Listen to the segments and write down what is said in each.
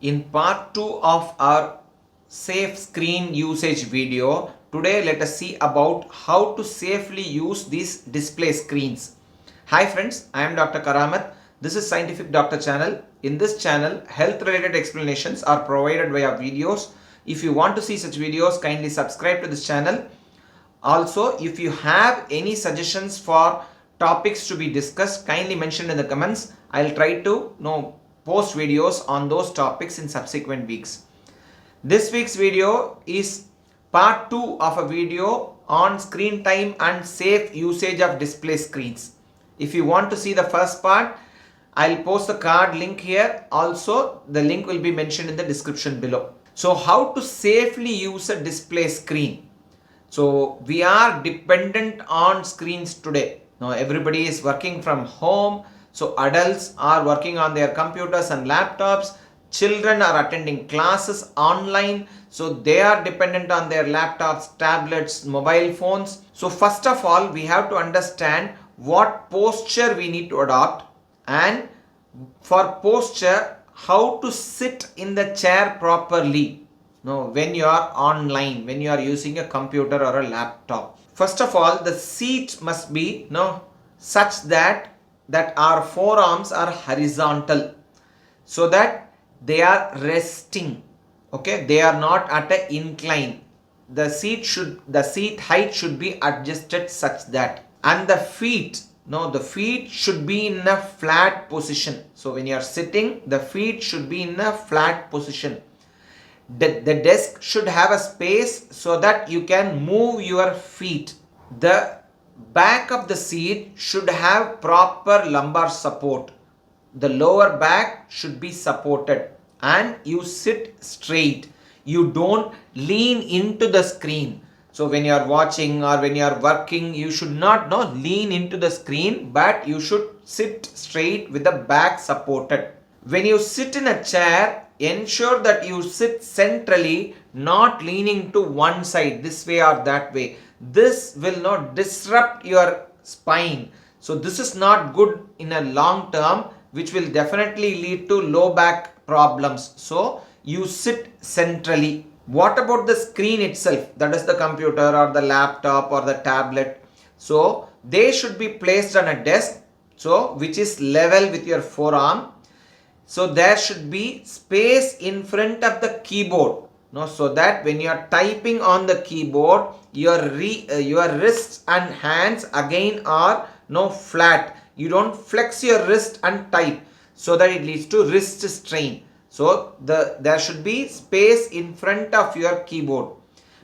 In part 2 of our safe screen usage video, today let us see about how to safely use these display screens. Hi friends, I am Dr. Karamat. This is Scientific Doctor channel. In this channel, health related explanations are provided via videos. If you want to see such videos, kindly subscribe to this channel. Also, if you have any suggestions for topics to be discussed, kindly mention in the comments. I'll try to post videos on those topics in subsequent weeks. This week's video is part 2 of a video on screen time and safe usage of display screens. If you want to see the first part, I'll post the card link here. Also, the link will be mentioned in the description below. So, how to safely use a display screen? So we are dependent on screens today. Now everybody is working from home. So adults are working on their computers and laptops. Children are attending classes online. So they are dependent on their laptops, tablets, mobile phones. So first of all, we have to understand what posture we need to adopt, and for posture, how to sit in the chair properly. No, when you are online, when you are using a computer or a laptop. First of all, the seat must be such that our forearms are horizontal, so that they are resting. Okay, they are not at an incline. The seat height should be adjusted such that, and the feet should be in a flat position. So when you are sitting, the feet should be in a flat position. The desk should have a space so that you can move your feet. The back of the seat should have proper lumbar support. The lower back should be supported, and you sit straight. You don't lean into the screen. So when you are watching or when you are working, you should not lean into the screen, but you should sit straight with the back supported. When you sit in a chair, ensure that you sit centrally, not leaning to one side, this way or that way. This will not disrupt your spine. So this is not good in a long term, which will definitely lead to low back problems. So you sit centrally. What about the screen itself? That is the computer or the laptop or the tablet. So they should be placed on a desk, so which is level with your forearm. So there should be space in front of the keyboard, so that when you are typing on the keyboard, your wrists and hands again are flat. You don't flex your wrist and type, so that it leads to wrist strain. So there should be space in front of your keyboard,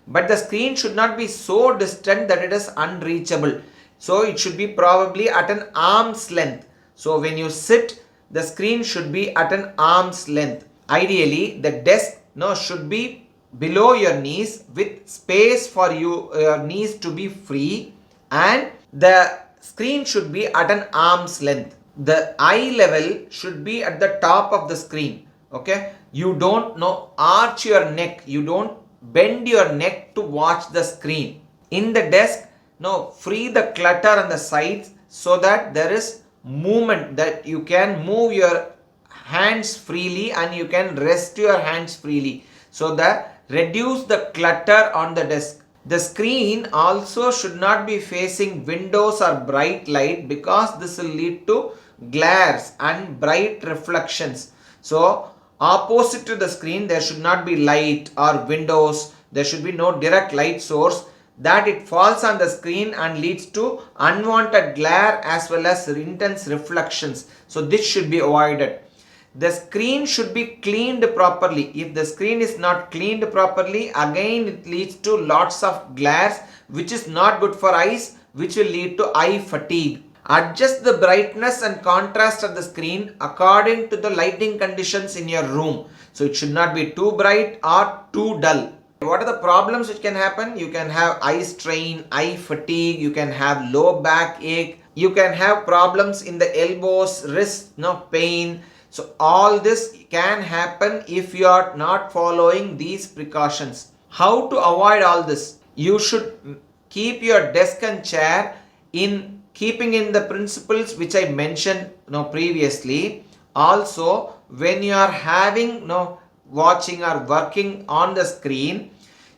but the screen should not be so distant that it is unreachable. So it should be probably at an arm's length. So when you sit, the screen should be at an arm's length. Ideally, the desk should be below your knees with space for your knees to be free, and the screen should be at an arm's length. The eye level should be at the top of the screen. Okay, you don't arch your neck, you don't bend your neck to watch the screen. In the desk, free the clutter on the sides, so that there is movement, that you can move your hands freely and you can rest your hands freely, so that reduce the clutter on the desk. The screen also should not be facing windows or bright light, because this will lead to glares and bright reflections. So opposite to the screen, there should not be light or windows. There should be no direct light source, that it falls on the screen and leads to unwanted glare as well as intense reflections. So this should be avoided. The screen should be cleaned properly. If the screen is not cleaned properly, again it leads to lots of glares, which is not good for eyes, which will lead to eye fatigue. Adjust the brightness and contrast of the screen according to the lighting conditions in your room. So it should not be too bright or too dull. What are the problems which can happen? You can have eye strain, eye fatigue, you can have low back ache, you can have problems in the elbows, wrist, pain. So all this can happen if you are not following these precautions. How to avoid all this? You should keep your desk and chair in keeping in the principles which I mentioned previously. Also, when you are having watching or working on the screen,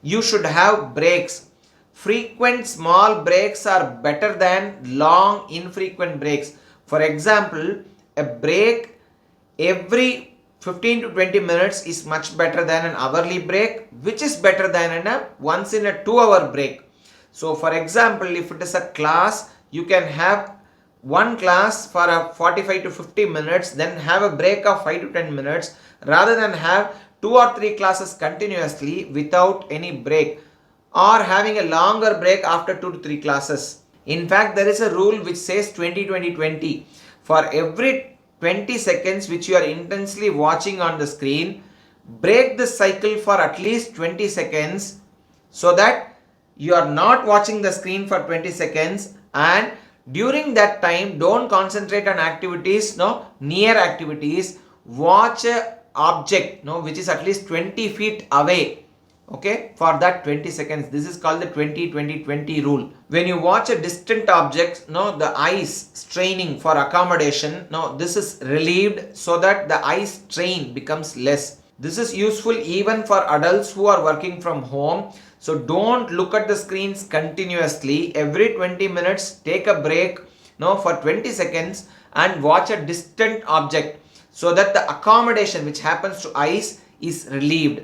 you should have breaks. Frequent small breaks are better than long infrequent breaks. For example, a break every 15 to 20 minutes is much better than an hourly break, which is better than a once in a 2-hour break. So for example, if it is a class, you can have one class for a 45 to 50 minutes, then have a break of 5 to 10 minutes, rather than have 2 or 3 classes continuously without any break, or having a longer break after 2 to 3 classes. In fact, there is a rule which says 20-20-20. For every 20 seconds which you are intensely watching on the screen, break the cycle for at least 20 seconds, so that you are not watching the screen for 20 seconds, and during that time don't concentrate on activities, near activities. Watch a object which is at least 20 feet away, okay, for that 20 seconds. This is called the 20-20-20 rule. When you watch a distant object, the eyes straining for accommodation, this is relieved so that the eye strain becomes less. This is useful even for adults who are working from home. So don't look at the screens continuously. Every 20 minutes, take a break for 20 seconds and watch a distant object, so that the accommodation which happens to eyes is relieved.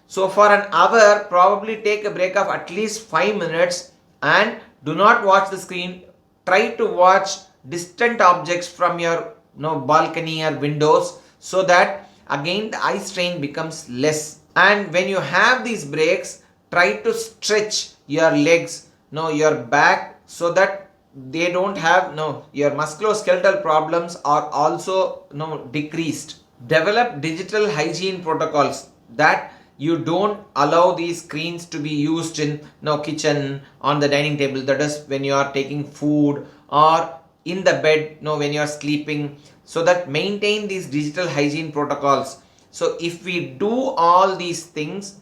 So for an hour, probably take a break of at least 5 minutes and do not watch the screen. Try to watch distant objects from your balcony or windows, so that again the eye strain becomes less. And when you have these breaks, try to stretch your legs, your back, so that they don't have your musculoskeletal problems are also decreased. Develop digital hygiene protocols that you don't allow these screens to be used in kitchen, on the dining table, that is when you are taking food, or in the bed when you are sleeping. So that maintain these digital hygiene protocols. So if we do all these things,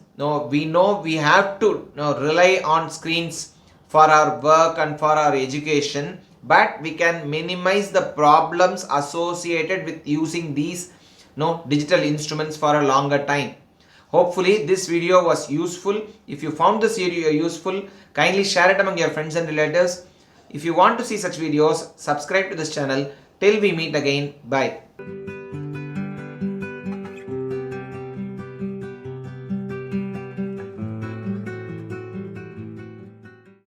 we know we have to rely on screens for our work and for our education, but we can minimize the problems associated with using these digital instruments for a longer time. Hopefully this video was useful. If you found this video useful, kindly share it among your friends and relatives. If you want to see such videos, subscribe to this channel. Till we meet again, bye.